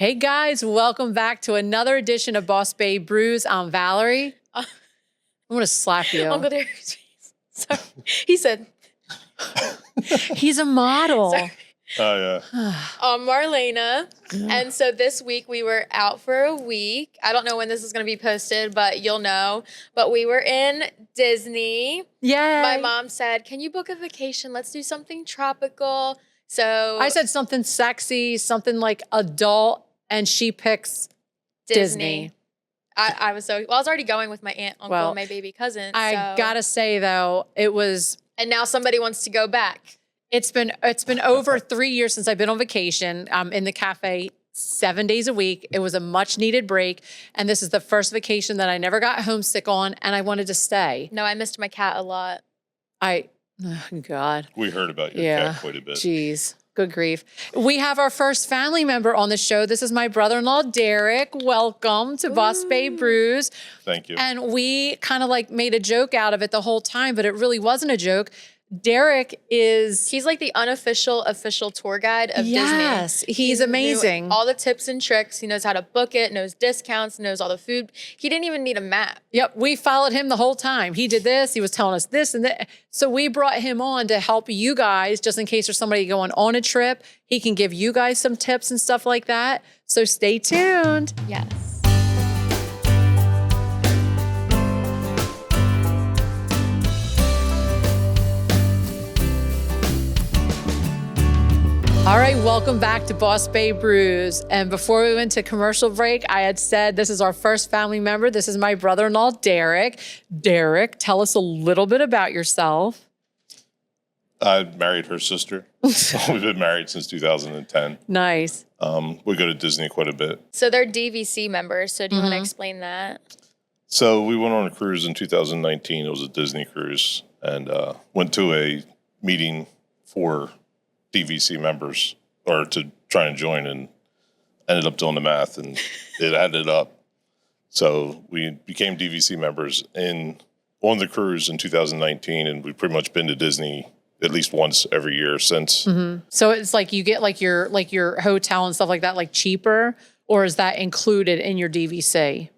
Hey guys, welcome back to another edition of Babe Brews. I'm Valerie. I'm going to slap you. Uncle Derek. Sorry. He said. He's a model. Sorry. Oh, yeah. Marlena. And so this week we were out for a week. I don't know when this is going to be posted, but you'll know. But we were in Disney. Yay. My mom said, can you book a vacation? Let's do something tropical. So I said something sexy, something like adult, and she picks Disney. I was I was already going with my aunt, uncle, and my baby cousin. I gotta say though, it was. And now somebody wants to go back. It's been over 3 years since I've been on vacation. I'm in the cafe 7 days a week. It was a much needed break. And this is the first vacation that I never got homesick on, and I wanted to stay. No, I missed my cat a lot. Oh, God. We heard about your cat quite a bit. Jeez. Good grief. We have our first family member on the show. This is my brother-in-law, Derek. Welcome to Babe Brews. Thank you. And we kind of like made a joke out of it the whole time, but it really wasn't a joke. Derek he's like the unofficial official tour guide of Disney. Yes, he's amazing. All the tips and tricks. He knows how to book it, knows discounts, knows all the food. He didn't even need a map. Yep, we followed him the whole time. He did this, he was telling us this and that. So we brought him on to help you guys, just in case there's somebody going on a trip. He can give you guys some tips and stuff like that. So stay tuned. Yes. All right, welcome back to Babe Brews. And before we went to commercial break, I had said this is our first family member. This is my brother-in-law, Derek. Derek, tell us a little bit about yourself. I married her sister. We've been married since 2010. Nice. We go to Disney quite a bit. So they're DVC members. So do you want to explain that? So we went on a cruise in 2019. It was a Disney cruise, and went to a meeting for DVC members, or to try and join, and ended up doing the math, and it added up. So we became DVC members on the cruise in 2019, and we've pretty much been to Disney at least once every year since. Mm-hmm. So it's like you get like your hotel and stuff like that, like cheaper, or is that included in your DVC?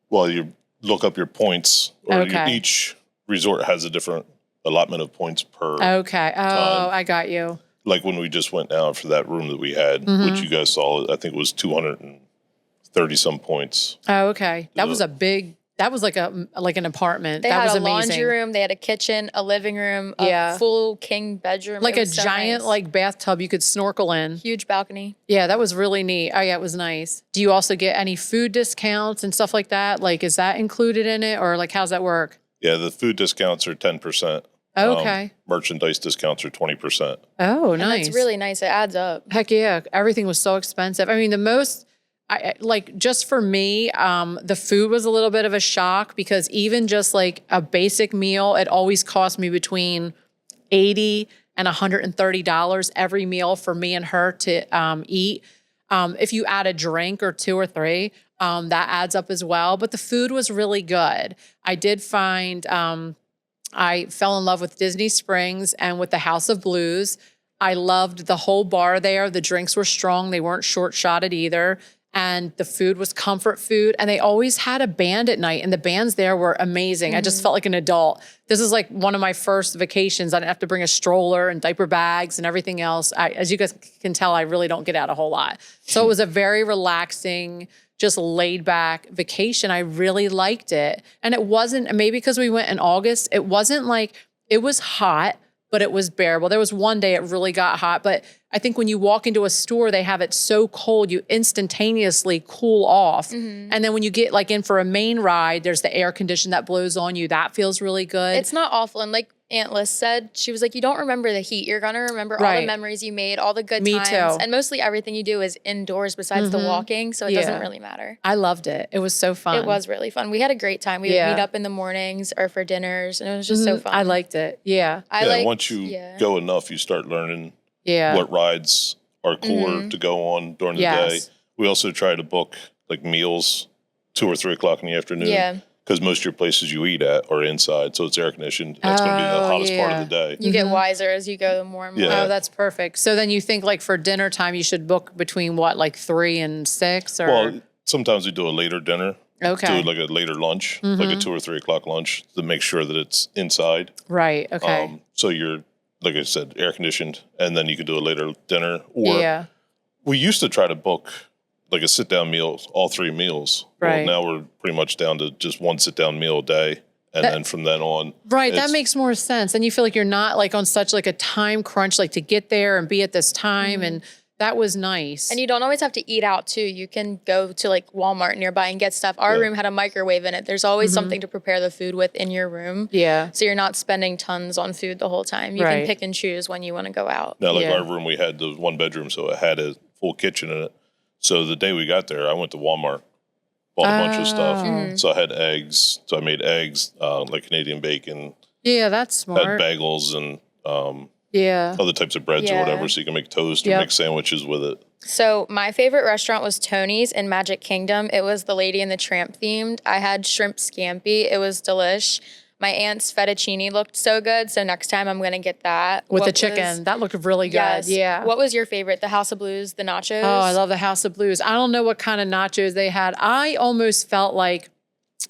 Well, you look up your points, or each resort has a different allotment of points per. Okay. Oh, time. I got you. Like when we just went down for that room that we had, which you guys saw, I think it was 230 some points. Oh, okay. That was like an apartment. They that had was a amazing. Laundry room, they had a kitchen, a living room, a full king bedroom. Like a giant like bathtub you could snorkel in. Huge balcony. Yeah, that was really neat. Oh yeah, it was nice. Do you also get any food discounts and stuff like that? Like, is that included in it, or like how's that work? Yeah, the food discounts are 10%. Okay. Merchandise discounts are 20%. Oh, and nice. That's really nice. It adds up. Heck yeah. Everything was so expensive. I mean, just for me, the food was a little bit of a shock, because even just like a basic meal, it always cost me between $80 and $130 every meal for me and her to eat. If you add a drink or two or three, that adds up as well. But the food was really good. I did find... I fell in love with Disney Springs and with the House of Blues. I loved the whole bar there. The drinks were strong. They weren't short-shotted either. And the food was comfort food. And they always had a band at night. And the bands there were amazing. I just felt like an adult. This is like one of my first vacations. I didn't have to bring a stroller and diaper bags and everything else. As you guys can tell, I really don't get out a whole lot. So it was a very relaxing, just laid back vacation. I really liked it. And it wasn't, maybe because we went in August, it wasn't like, it was hot, but it was bearable. There was one day it really got hot, but I think when you walk into a store, they have it so cold, you instantaneously cool off. And then when you get like in for a main ride, there's the air condition that blows on you. That feels really good. It's not awful. And like Aunt Liz said, she was like, you don't remember the heat. You're going to remember all the memories you made, all the good times. Me too. And mostly everything you do is indoors besides the walking. So it doesn't really matter. I loved it. It was so fun. It was really fun. We had a great time. We would meet up in the mornings or for dinners. And it was just so fun. I liked it. Yeah. Once you go enough, you start learning what rides are cooler to go on during the day. We also try to book like meals 2 or 3 o'clock in the afternoon. Yeah. because most of your places you eat at are inside, so it's air conditioned. That's going to be the hottest part of the day. You get wiser as you go more and more. Yeah. Oh, that's perfect. So then you think like for dinner time, you should book between what, like 3 and 6? Or? Well, sometimes we do a later dinner. Okay. Do like a later lunch, like a 2 or 3 o'clock lunch, to make sure that it's inside. Right. Okay. So you're, like I said, air conditioned, and then you could do a later dinner. Or we used to try to book like a sit down meal, all 3 meals. Right. Well, now we're pretty much down to just 1 sit down meal a day. And then from then on. Right. That makes more sense. And you feel like you're not like on such like a time crunch, like to get there and be at this time. And that was nice. And you don't always have to eat out too. You can go to like Walmart nearby and get stuff. Our room had a microwave in it. There's always something to prepare the food with in your room. Yeah. So you're not spending tons on food the whole time. You can pick and choose when you want to go out. Now, like our room, we had the 1 bedroom, so it had a full kitchen in it. So the day we got there, I went to Walmart, bought a bunch of stuff. So I had eggs. So I made eggs, like Canadian bacon. Yeah, that's smart. Had bagels and other types of breads or whatever, so you can make toast or make sandwiches with it. So my favorite restaurant was Tony's in Magic Kingdom. It was the Lady and the Tramp themed. I had shrimp scampi. It was delish. My aunt's fettuccine looked so good, so next time I'm going to get that. With the chicken. That looked really good. Yes. Yeah. What was your favorite? The House of Blues, the nachos? Oh, I love the House of Blues. I don't know what kind of nachos they had. I almost felt like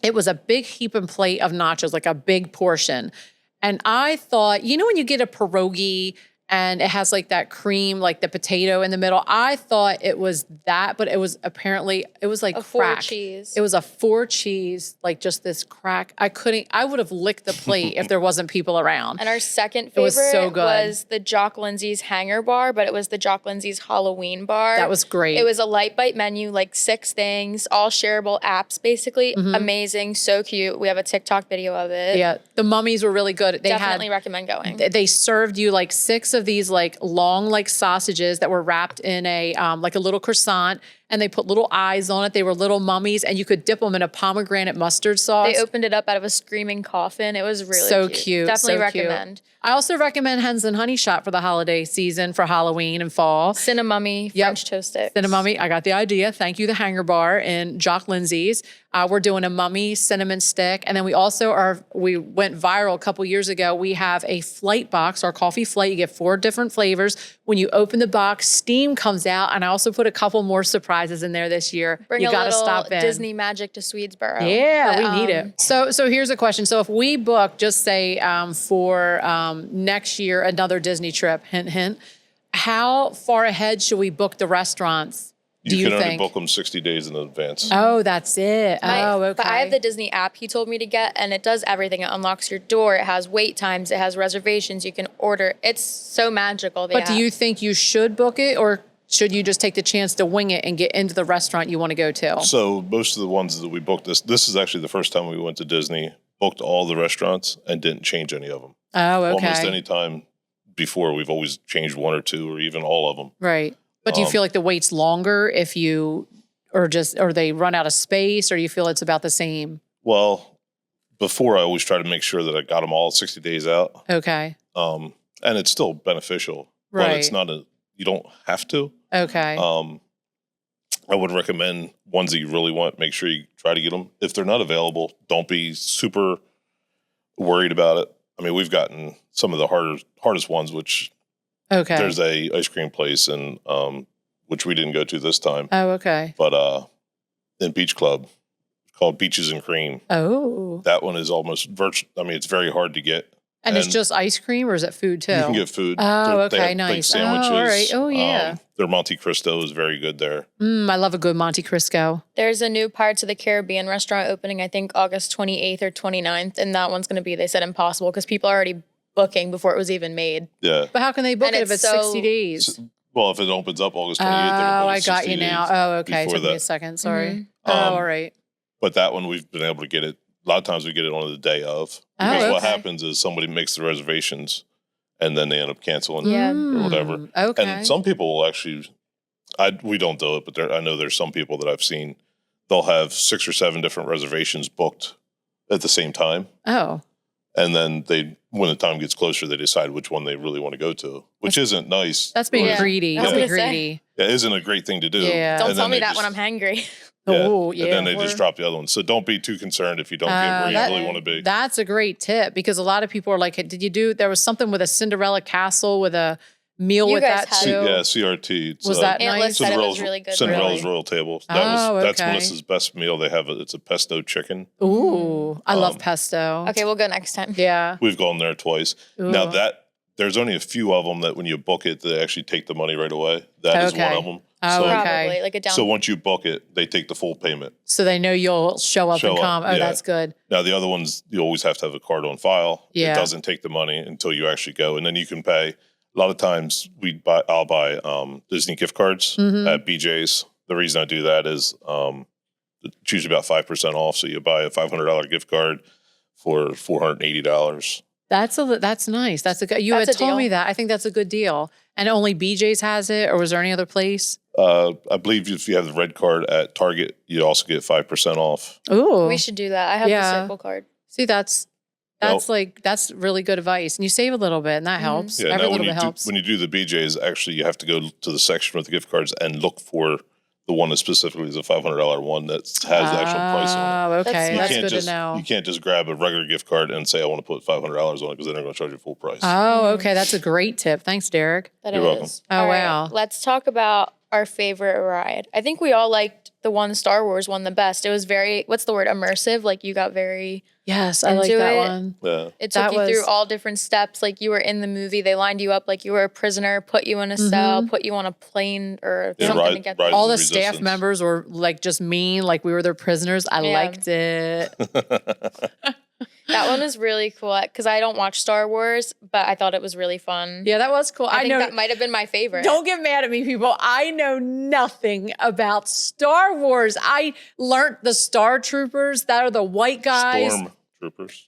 it was a big heap and plate of nachos, like a big portion. And I thought, you know, when you get a pierogi and it has like that cream, like the potato in the middle, I thought it was that, but it was apparently, it was like a crack. 4 cheese. It was a 4 cheese, like just this crack. I would have licked the plate if there wasn't people around. And our second favorite was the Jock Lindsay's Hanger Bar, but it was the Jock Lindsay's Halloween Bar. That was great. It was a light bite menu, like 6 things, all shareable apps, basically. Amazing, so cute. We have a TikTok video of it. Yeah, the mummies were really good. They definitely recommend going. They served you like 6 of these like long like sausages that were wrapped in a like a little croissant, and they put little eyes on it. They were little mummies, and you could dip them in a pomegranate mustard sauce. They opened it up out of a screaming coffin. It was really so cute. Definitely so recommend. Cute. I also recommend Hens and Honey Shop for the holiday season for Halloween and fall. Cinnamummy French toast sticks. Cinnamummy, I got the idea. Thank you, the Hanger Bar in Jock Lindsay's. We're doing a mummy cinnamon stick. And then we also we went viral a couple years ago. We have a flight box, our coffee flight. You get 4 different flavors. When you open the box, steam comes out. And I also put a couple more surprises in there this year. Bring you a gotta little stop in. Disney magic to Swedesboro. Yeah, we need it. So here's a question. So if we book, just say for next year, another Disney trip, hint, hint, how far ahead should we book the restaurants? You can only book them 60 days in advance. Oh, that's it. Okay. But I have the Disney app he told me to get, and it does everything. It unlocks your door. It has wait times. It has reservations. You can order. It's so magical. But do you think you should book it, or should you just take the chance to wing it and get into the restaurant you want to go to? So most of the ones that we booked, this is actually the first time we went to Disney, booked all the restaurants and didn't change any of them. Oh, okay. Almost any time before, we've always changed 1 or 2 or even all of them. Right. But do you feel like the wait's longer if you, or they run out of space, or you feel it's about the same? Well, before I always try to make sure that I got them all 60 days out. Okay. And it's still beneficial. Right. But it's not you don't have to. Okay. I would recommend ones that you really want, make sure you try to get them. If they're not available, don't be super worried about it. I mean, we've gotten some of the hardest ones, which there's a ice cream place in which we didn't go to this time. Oh, okay. But in Beach Club, called Beaches and Cream. Oh. That one is almost virtual. I mean, it's very hard to get. And it's just ice cream, or is it food too? You can get food. Oh, okay, they have nice. big sandwiches. Oh, all right. Oh, yeah. Their Monte Cristo is very good there. I love a good Monte Cristo. There's a new Pirates of the Caribbean restaurant opening, I think August 28th or 29th, and that one's going to be, they said, impossible because people are already booking before it was even made. Yeah. But how can they book it if it's 60 days? Well, if it opens up August 28th, oh, I got you now. Oh, okay. It took me a second. Sorry. All right. But that one, we've been able to get it. A lot of times we get it on the day of. Because what happens is somebody makes the reservations and then they end up canceling or whatever. Okay. And some people will actually, we don't do it, but I know there's some people that I've seen, they'll have 6 or 7 different reservations booked at the same time. Oh. And then when the time gets closer, they decide which one they really want to go to, which isn't nice. That's being greedy. That's being greedy. It isn't a great thing to do. Yeah. Don't tell me that when I'm hangry. Oh, And then they just drop the other one. So don't be too concerned if you don't get where you really want to be. That's a great tip because a lot of people are like, there was something with a Cinderella castle with a meal with that too. Yeah, CRT. Was that Aunt Liz nice? said it was really good. Cinderella's Royal Table. That's Melissa's best meal. They have it's a pesto chicken. Ooh, I love pesto. Okay, we'll go next time. Yeah. We've gone there twice. Ooh. Now there's only a few of them that when you book it, they actually take the money right away. That is one of them. Oh, so, probably like a down. So once you book it, they take the full payment. So they know you'll show up and come. Oh, that's good. Now the other ones, you always have to have a card on file. Yeah. It doesn't take the money until you actually go, and then you can pay. A lot of times I'll buy Disney gift cards at BJ's. The reason I do that is it's usually about 5% off. So you buy a $500 gift card for $480. That's nice. That's a good. You had told me that. I think that's a good deal. And only BJ's has it, or was there any other place? I believe if you have the red card at Target, you also get 5% off. Ooh, we should do that. I have the Circle card. See, that's really good advice, and you save a little bit, and that helps. Yeah, every little bit helps. When you do the BJ's, actually, you have to go to the section with the gift cards and look for the one that specifically is a $500 one that has the actual price on it. Oh, okay, that's good to know. You can't just grab a regular gift card and say I want to put $500 on it because then they're going to charge you full price. Oh, okay, that's a great tip. Thanks, Derek. You're welcome. Oh, wow. Let's talk about our favorite ride. I think we all liked the one Star Wars one the best. It was very, what's the word, immersive? Like you got very Yes, I like that one. Yeah. It took you through all different steps. Like you were in the movie. They lined you up like you were a prisoner, put you in a cell, put you on a plane or something to get there. All the staff members were like just mean, like we were their prisoners. I liked it. That one was really cool because I don't watch Star Wars, but I thought it was really fun. Yeah, that was cool. I think that might have been my favorite. Don't get mad at me, people. I know nothing about Star Wars. I learned the Star Troopers. That are the white guys.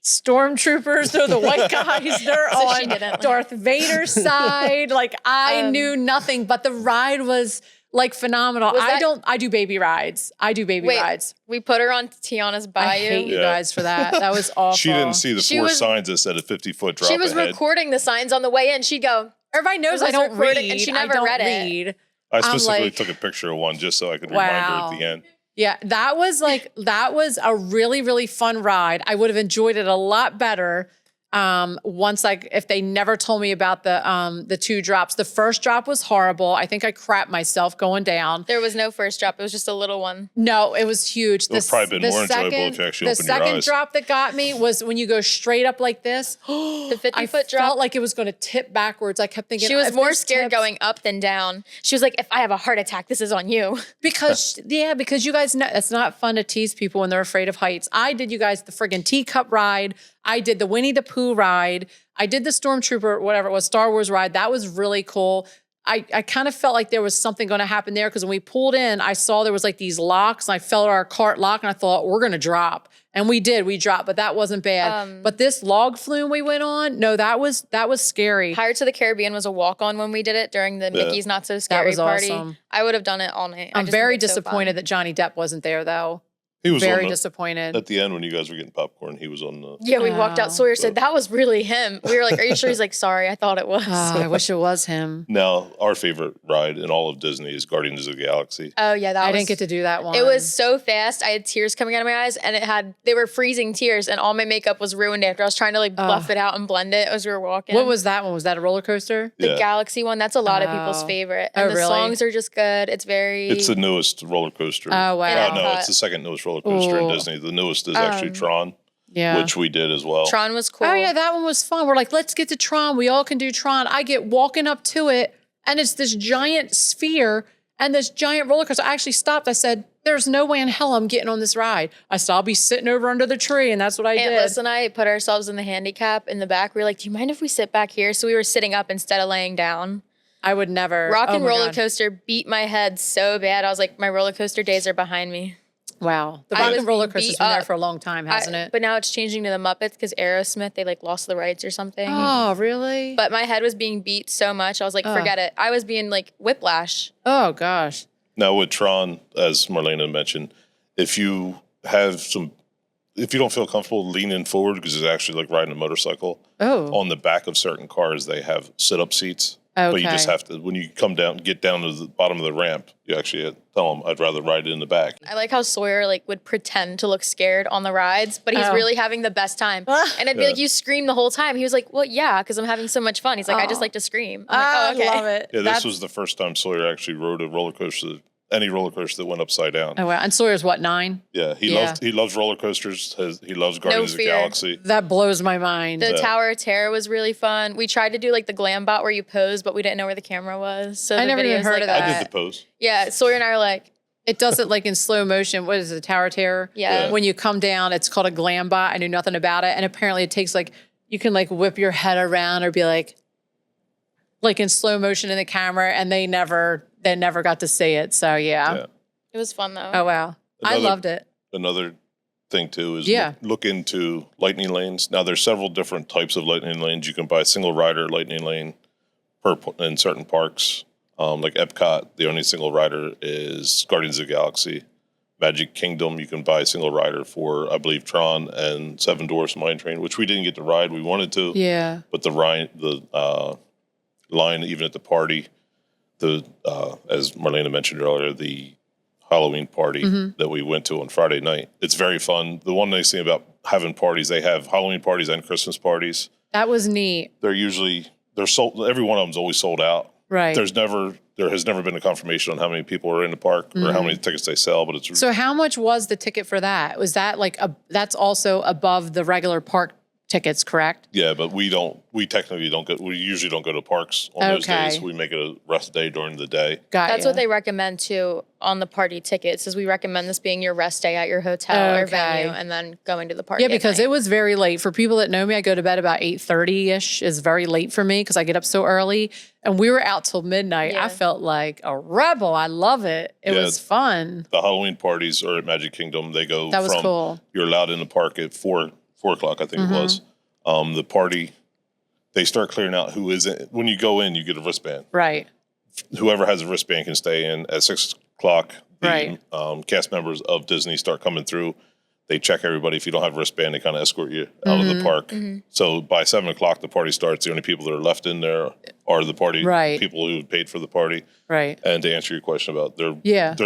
Stormtroopers. They're the white guys. They're on Darth Vader's side. Like I knew nothing, but the ride was like phenomenal. I do baby rides. Rides. We put her on Tiana's Bayou. I hate you guys for that. That was awful. She didn't see the four signs that said a 50-foot drop. She was recording the signs on the way in. She'd go, everybody knows I don't read. And she never read it. I specifically took a picture of one just so I could remind her at the end. Yeah, that was a really, really fun ride. I would have enjoyed it a lot better if they never told me about the two drops. The first drop was horrible. I think I crapped myself going down. There was no first drop. It was just a little one. No, it was huge. It would probably been more enjoyable if you actually opened your eyes. The second drop that got me was when you go straight up like this. The 50-foot drop. I felt like it was going to tip backwards. I kept thinking she was more scared going up than down. She was like, if I have a heart attack, this is on you. Because you guys know it's not fun to tease people when they're afraid of heights. I did you guys the friggin' teacup ride. I did the Winnie the Pooh ride. I did the Stormtrooper, whatever it was, Star Wars ride. That was really cool. I kind of felt like there was something going to happen there because when we pulled in, I saw there was like these locks and I felt our cart lock and I thought we're going to drop. And we did. We dropped, but that wasn't bad. But this log flume we went on, no, that was scary. Pirates of the Caribbean was a walk-on when we did it during the Mickey's Not So Scary party. Awesome. I would have done it all night. I'm very disappointed that Johnny Depp wasn't there though. He was very disappointed. At the end when you guys were getting popcorn, he was on the... Yeah, we walked out. Sawyer said, that was really him. We were like, are you sure? He's like, sorry, I thought it was. I wish it was him. Now, our favorite ride in all of Disney is Guardians of the Galaxy. Oh, yeah, I didn't get to do that one. It was so fast. I had tears coming out of my eyes, and they were freezing tears, and all my makeup was ruined after. I was trying to like buff it out and blend it as we were walking. What was that one? Was that a roller coaster? The Galaxy one. That's a lot of people's favorite. And the songs are just good. It's the newest roller coaster. Oh, wow. No, it's the second newest roller coaster in Disney. The newest is actually Tron, which we did as well. Tron was cool. Oh, yeah, that one was fun. We're like, let's get to Tron. We all can do Tron. I get walking up to it, and it's this giant sphere and this giant roller coaster. I actually stopped. I said, there's no way in hell I'm getting on this ride. I said, I'll be sitting over under the tree, and that's what I did. Liz and I put ourselves in the handicap in the back. We were like, do you mind if we sit back here? So we were sitting up instead of laying down. I would never. Rock and roller coaster beat my head so bad. I was like, my roller coaster days are behind me. Wow. The rock and roller coaster's been there for a long time, hasn't it? But now it's changing to the Muppets because Aerosmith, they like lost the rights or something. Oh, really? But my head was being beat so much. I was like, forget it. I was being like whiplash. Oh, gosh. Now with Tron, as Marlena mentioned, if you don't feel comfortable leaning forward because it's actually like riding a motorcycle. Oh. On the back of certain cars, they have sit-up seats. Okay. But you just have to, when you get down to the bottom of the ramp, you actually tell them, I'd rather ride it in the back. I like how Sawyer like would pretend to look scared on the rides, but he's really having the best time. And I'd be like, you scream the whole time. He was like, well, yeah, because I'm having so much fun. He's like, I just like to scream. I'm like, oh, okay. I love it. Yeah, this was the first time Sawyer actually rode a roller coaster, any roller coaster that went upside down. Oh, wow. And Sawyer's what, 9? Yeah, he loves roller coasters. He loves Guardians of the Galaxy. That blows my mind. The Tower of Terror was really fun. We tried to do like the glam bot where you pose, but we didn't know where the camera was. So I never even heard of that. I did the pose. Yeah, Sawyer and I are like, it does it like in slow motion. What is it, Tower of Terror? Yeah. When you come down, it's called a glam bot. I knew nothing about it. And apparently it takes like, you can like whip your head around or be like in slow motion in the camera. And they never got to see it. So yeah. It was fun though. Oh, wow. I loved it. Another thing too is look into lightning lanes. Now there's several different types of lightning lanes. You can buy a single rider lightning lane in certain parks. Like Epcot, the only single rider is Guardians of the Galaxy. Magic Kingdom, you can buy a single rider for, I believe, Tron and Seven Dwarfs Mine Train, which we didn't get to ride. We wanted to. Yeah. But the line, even at the party, as Marlena mentioned earlier, the Halloween party that we went to on Friday night. It's very fun. The one nice thing about having parties, they have Halloween parties and Christmas parties. That was neat. They're sold. Every one of them's always sold out. Right. There has never been a confirmation on how many people are in the park or how many tickets they sell. But it's so. How much was the ticket for that? Was that like that's also above the regular park tickets, correct? Yeah, but we technically don't go. We usually don't go to parks on those days. We make it a rest day during the day. That's what they recommend too on the party tickets. Is we recommend this being your rest day at your hotel or venue, and then going to the party. Yeah, because it was very late for people that know me. I go to bed about 8:30ish. Is very late for me because I get up so early. And we were out till midnight. I felt like a rebel. I love it. It was fun. The Halloween parties are at Magic Kingdom. They go. That was cool. You're allowed in the park at 4 o'clock, I think it was. The party, they start clearing out who isn't. When you go in, you get a wristband. Right. Whoever has a wristband can stay in. At 6 o'clock, the cast members of Disney start coming through. They check everybody. If you don't have a wristband, they kind of escort you out of the park. So by 7 o'clock, the party starts. The only people that are left in there are the party people who paid for the party. Right. And to answer your question about, they're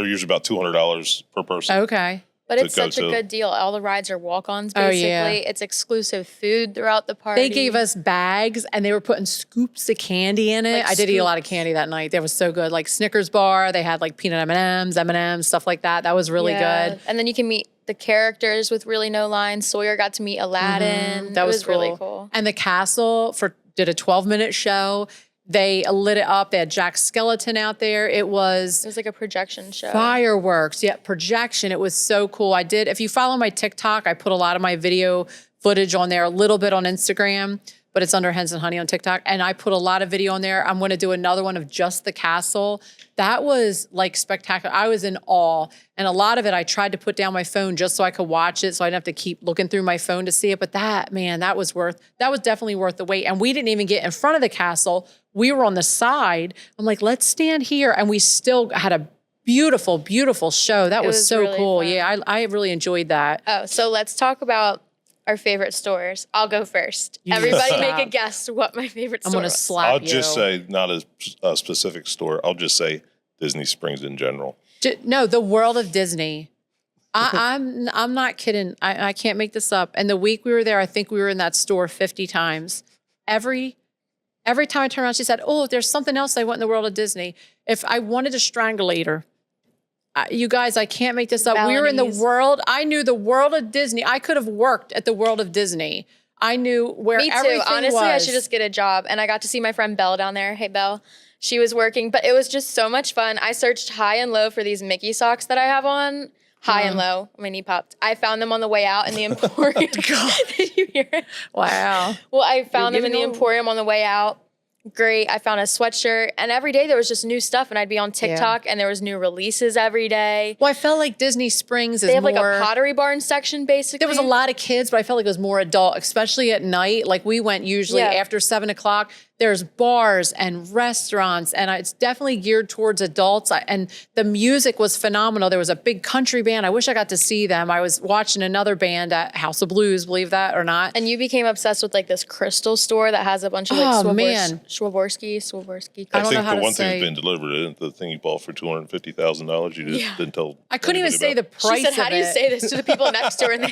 usually about $200 per person. Okay. But it's such a good deal. All the rides are walk-ons, basically. It's exclusive food throughout the party. They gave us bags, and they were putting scoops of candy in it. I did eat a lot of candy that night. That was so good. Like Snickers bar. They had like peanut M&Ms, stuff like that. That was really good. And then you can meet the characters with really no lines. Sawyer got to meet Aladdin. That was cool. Really cool. And the castle did a 12-minute show. They lit it up. They had Jack Skeleton out there. It was like a projection show. Fireworks. Yeah, projection. It was so cool. If you follow my TikTok, I put a lot of my video footage on there, a little bit on Instagram, but it's under Hens and Honey on TikTok. And I put a lot of video on there. I'm going to do another one of just the castle. That was like spectacular. I was in awe. And a lot of it, I tried to put down my phone just so I could watch it. So I didn't have to keep looking through my phone to see it. But that was definitely worth the wait. And we didn't even get in front of the castle. We were on the side. I'm like, let's stand here. And we still had a beautiful, beautiful show. That was so really cool. Fun. Yeah, I really enjoyed that. Oh, so let's talk about our favorite stores. I'll go first. Everybody make a guess what my favorite store is. I'm going to slap you. I'll just say, not a specific store. I'll just say Disney Springs in general. No, the world of Disney. I'm not kidding. I can't make this up. And the week we were there, I think we were in that store 50 times. Every time I turned around, she said, oh, there's something else I want in the world of Disney. If I wanted a strangulator, you guys, I can't make this up. We were in the world. I knew the world of Disney. I could have worked at the world of Disney. I knew where everything was. Honestly, I should just get a job. And I got to see my friend Belle down there. Hey, Belle. She was working, but it was just so much fun. I searched high and low for these Mickey socks that I have on. High and low. My knee popped. I found them on the way out in the Emporium. Did you hear it? Wow. Well, I found them in the Emporium on the way out. Great. I found a sweatshirt, and every day there was just new stuff, and I'd be on TikTok and there was new releases every day. Well, I felt like Disney Springs is They have like a Pottery Barn section, basically. There was a lot of kids, but I felt like it was more adult, especially at night. Like we went usually after 7 o'clock. there's bars and restaurants, and it's definitely geared towards adults. And the music was phenomenal. There was a big country band. I wish I got to see them. I was watching another band at House of Blues, believe that or not. And you became obsessed with like this crystal store that has a bunch of like Swarovski. I don't know think how the to one say- thing's been delivered. Isn't the thing you bought for $250,000? You just didn't tell. I couldn't even anybody say the about. price. She said, "How of do you it. say this to the people next door?" And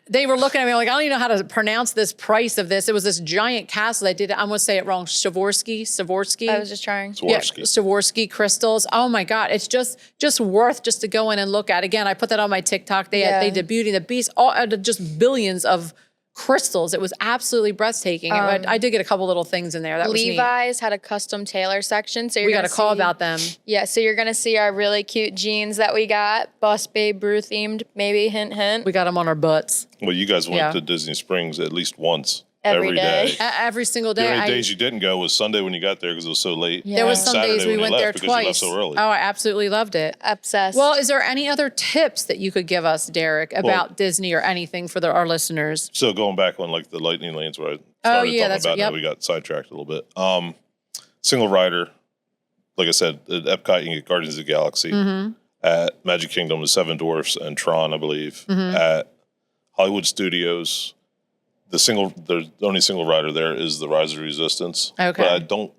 They were looking at me like, I don't even know how to pronounce this price of this. It was this giant castle. They did. I'm going to say it wrong. Swarovski. I was just trying. Swarovski. Yeah, Swarovski crystals. Oh my God. It's just worth just to go in and look at. Again, I put that on my TikTok. They did Beauty and the Beast, all just billions of crystals. It was absolutely breathtaking. I did get a couple little things in there. That was neat. Levi's had a custom tailor section. So We got a call about them. Yeah, so you're going to see our really cute jeans that we got. Boss Babe Brew themed, maybe, hint, hint. We got them on our butts. Well, you guys went Yeah. to Disney Springs at least once. Every day. Every single day. The only days you didn't go was Sunday when you got there because it was so late. There was and some Saturday days we when you went left there because you left twice. so early. Oh, I absolutely loved it. Obsessed. Well, is there any other tips that you could give us, Derek, about Disney or anything for our listeners? So going back on like the lightning lanes where I started talking about, now we got sidetracked a little bit. Single rider, like I said, at Epcot you can get Guardians of the Galaxy. At Magic Kingdom is Seven Dwarfs and Tron, I believe. At Hollywood Studios, the only single rider there is the Rise of Resistance. Okay. But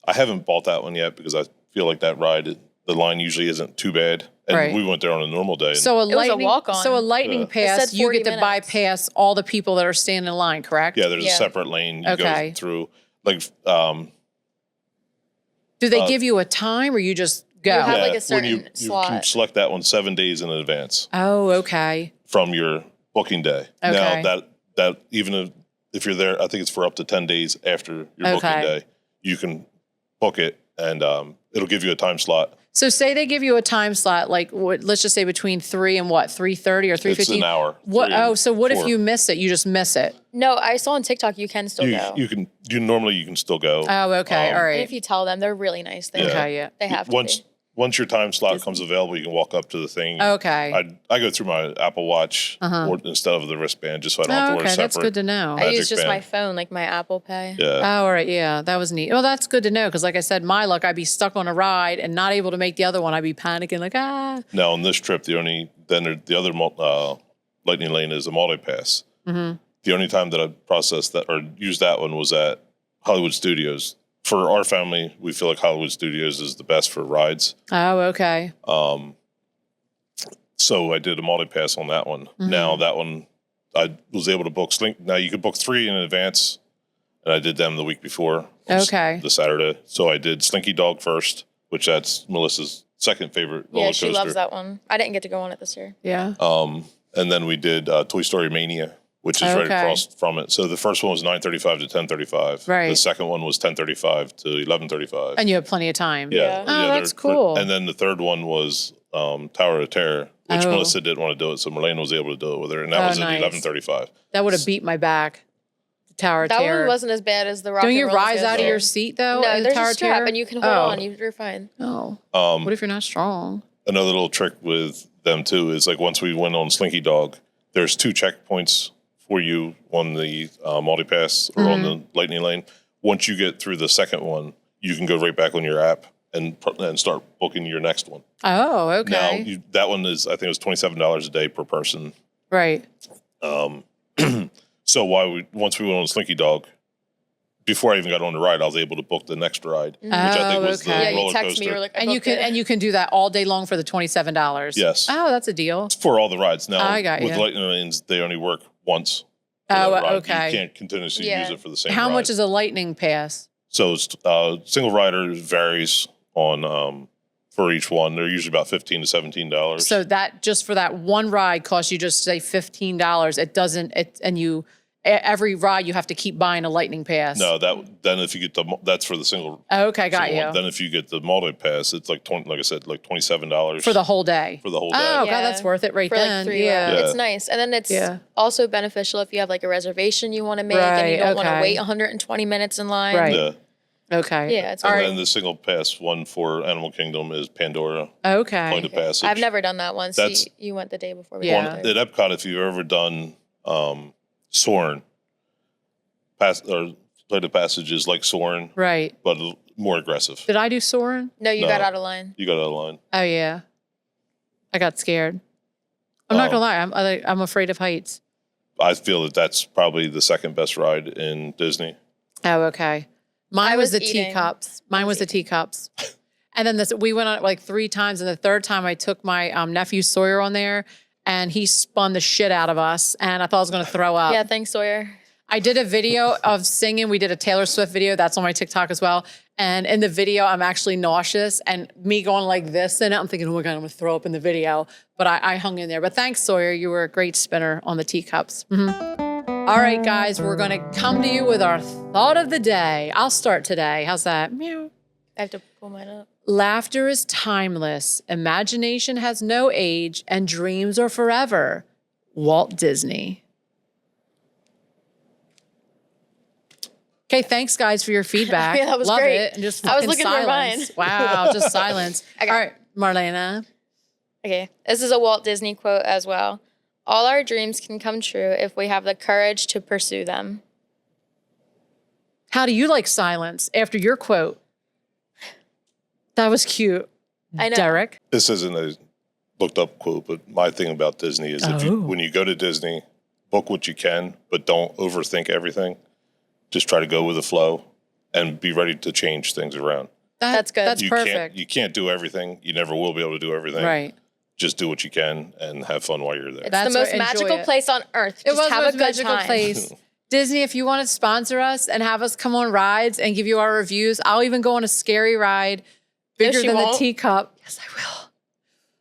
I haven't bought that one yet because I feel like that ride, the line usually isn't too bad. And we went there on a normal day. So a lightning walk-on. So a lightning pass, you get to bypass all the people that are standing in line, correct? Yeah, there's a separate lane you go through. Like, do they give you a time or you just go? You have like a certain slot. You can select that one 7 days in advance. Oh, okay. From your booking day. Okay. Now that even if you're there, I think it's for up to 10 days after your booking day, you can book it and it'll give you a time slot. So say they give you a time slot, like let's just say between 3 and 3:30 or 3:15. It's an hour. So what if you miss it? You just miss it. No, I saw on TikTok you can still go. You can still go. Oh, okay. All right. And if you tell them, they're really nice. They have to be. Once your time slot comes available, you can walk up to the thing. Okay. I go through my Apple Watch instead of the wristband, just so I don't have to wear a separate. That's good to know. I use just my phone, like my Apple Pay. Yeah. Oh, all right. Yeah, that was neat. Well, that's good to know because, like I said, my luck, I'd be stuck on a ride and not able to make the other one. I'd be panicking, like Now on this trip, the other lightning lane is a multi-pass. The only time that I processed that or used that one was at Hollywood Studios. For our family, we feel like Hollywood Studios is the best for rides. Oh, okay. So I did a multi-pass on that one. Now that one, I was able to book Now you could book 3 in advance, and I did them the week before. Okay. The Saturday. So I did Slinky Dog first, which that's Melissa's second favorite roller coaster. Yeah, she loves that one. I didn't get to go on it this year. Yeah. And then we did Toy Story Mania, which is right across from it. So the first one was 9:35 to 10:35. Right. The second one was 10:35 to 11:35. And you have plenty of time. Yeah. Oh, that's cool. And then the third one was Tower of Terror, which Melissa didn't want to do it, so Marlena was able to do it with her, and that was at 11:35. That would have beat my back. The Tower of That Terror. one wasn't as bad as the Rock Don't and you Roller rise out of Coaster. your seat though? No, in there's Tower a of strap Terror? and you can hold on. You're fine. Oh. What if you're not strong? Another little trick with them too is like once we went on Slinky Dog, there's 2 checkpoints for you on the multi-pass or on the lightning lane. Once you get through the second one, you can go right back on your app and start booking your next one. Oh, okay. Now, that one is, I think it was $27 a day per person. Right. So once we went on Slinky Dog, before I even got on the ride, I was able to book the next ride, which I think was the Yeah, you roller text coaster. me, you were like, And you can do that all day long for the $27. Yes. Oh, that's a deal. For all the rides. Now, I got with you. lightning lanes, they only work once. Oh, ride. okay. You can't continuously use it for the same How ride. much is a lightning pass? So single rider varies on for each one. They're usually about $15 to $17. So that just for that one ride costs you just say $15. It doesn't. Every ride you have to keep buying a lightning pass. No, then if you get that's for the single. Okay, got single you. One. Then if you get the multi pass, it's like like I said, like $27 for the whole day. For the whole day. Oh God, that's worth it right for then. Like 3 yeah. It's nice, and then it's also beneficial if you have like a reservation you want to make and you don't want to wait 120 minutes in line. Right. Yeah. Okay. Yeah, it's and then the single pass one for Animal Kingdom is Pandora. Okay. Point of Passage. I've never done that one. So you went the day before we At Epcot, if you've ever done Soarin', rite of passage is like Soren, Right. but more aggressive. Did I do Soren? No, you No. got out of line. You got out of line. Oh yeah. I got scared. I'm not gonna lie. I'm afraid of heights. I feel that that's probably the second best ride in Disney. Oh, okay. Mine I was was the eating. teacups. Mine was the teacups. And then we went on it like 3 times. And the third time I took my nephew Sawyer on there and he spun the shit out of us. And I thought I was going to throw up. Yeah, thanks, Sawyer. I did a video of singing. We did a Taylor Swift video. That's on my TikTok as well. And in the video, I'm actually nauseous and me going like this in it. I'm thinking, oh my God, I'm going to throw up in the video. But I hung in there. But thanks, Sawyer. You were a great spinner on the teacups. All right, guys, we're going to come to you with our thought of the day. I'll start today. How's that? Meow. I have to pull mine up. Laughter is timeless. Imagination has no age and dreams are forever. Walt Disney. Okay, thanks guys for your feedback. Yeah, that was Love great. it. And just I was fucking looking for silence. mine. Wow, just silence. Okay. All right, Marlena. Okay, this is a Walt Disney quote as well. All our dreams can come true if we have the courage to pursue them. How do you like silence after your quote? That was cute. I know. Derek. This isn't a looked up quote, but my thing about Disney is when you go to Disney, book what you can, but don't overthink everything. Just try to go with the flow and be ready to change things around. That's good. That's perfect. You can't do everything. You never will be able to do everything. Right. Just do what you can and have fun while you're there. It's That's the most what- enjoy magical it. place on earth. It Just was have the a most good magical time. place. Disney, if you want to sponsor us and have us come on rides and give you our reviews, I'll even go on a scary ride bigger she than the won't. teacup. Yes, I will.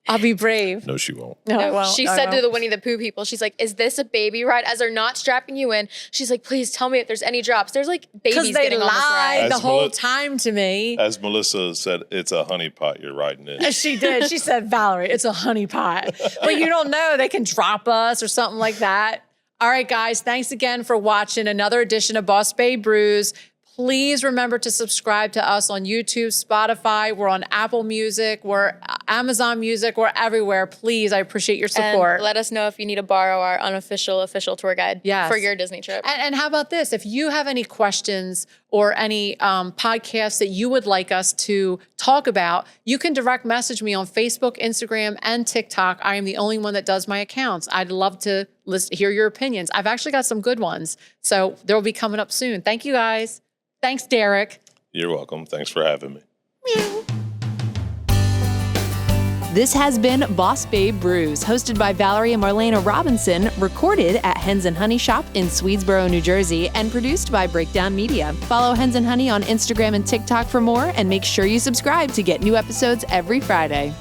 I'll be brave. No, she won't. No, I No, won't. she I said won't. to the Winnie the Pooh people, she's like, is this a baby ride? As they're not strapping you in, she's like, please tell me if there's any drops. There's like Because babies they getting on this lied ride. the As whole Mel- time to me. As Melissa said, it's a honey pot you're riding in. She did. She said, Valerie, it's a honey pot. But you don't know. They can drop us or something like that. All right, guys. Thanks again for watching another edition of Boss Babe Brews. Please remember to subscribe to us on YouTube, Spotify. We're on Apple Music. We're Amazon Music. We're everywhere. Please, I appreciate your support. And let us know if you need to borrow our unofficial official tour guide Yes. for your Disney trip. And how about this? If you have any questions or any podcasts that you would like us to talk about, you can direct message me on Facebook, Instagram, and TikTok. I am the only one that does my accounts. I'd love to hear your opinions. I've actually got some good ones. So they'll be coming up soon. Thank you, guys. Thanks, Derek. You're welcome. Thanks for having me. This has been Boss Babe Brews, hosted by Valerie and Marlena Robinson, recorded at Hens and Honey Shop in Swedesboro, New Jersey, and produced by Breakdown Media. Follow Hens and Honey on Instagram and TikTok for more, and make sure you subscribe to get new episodes every Friday.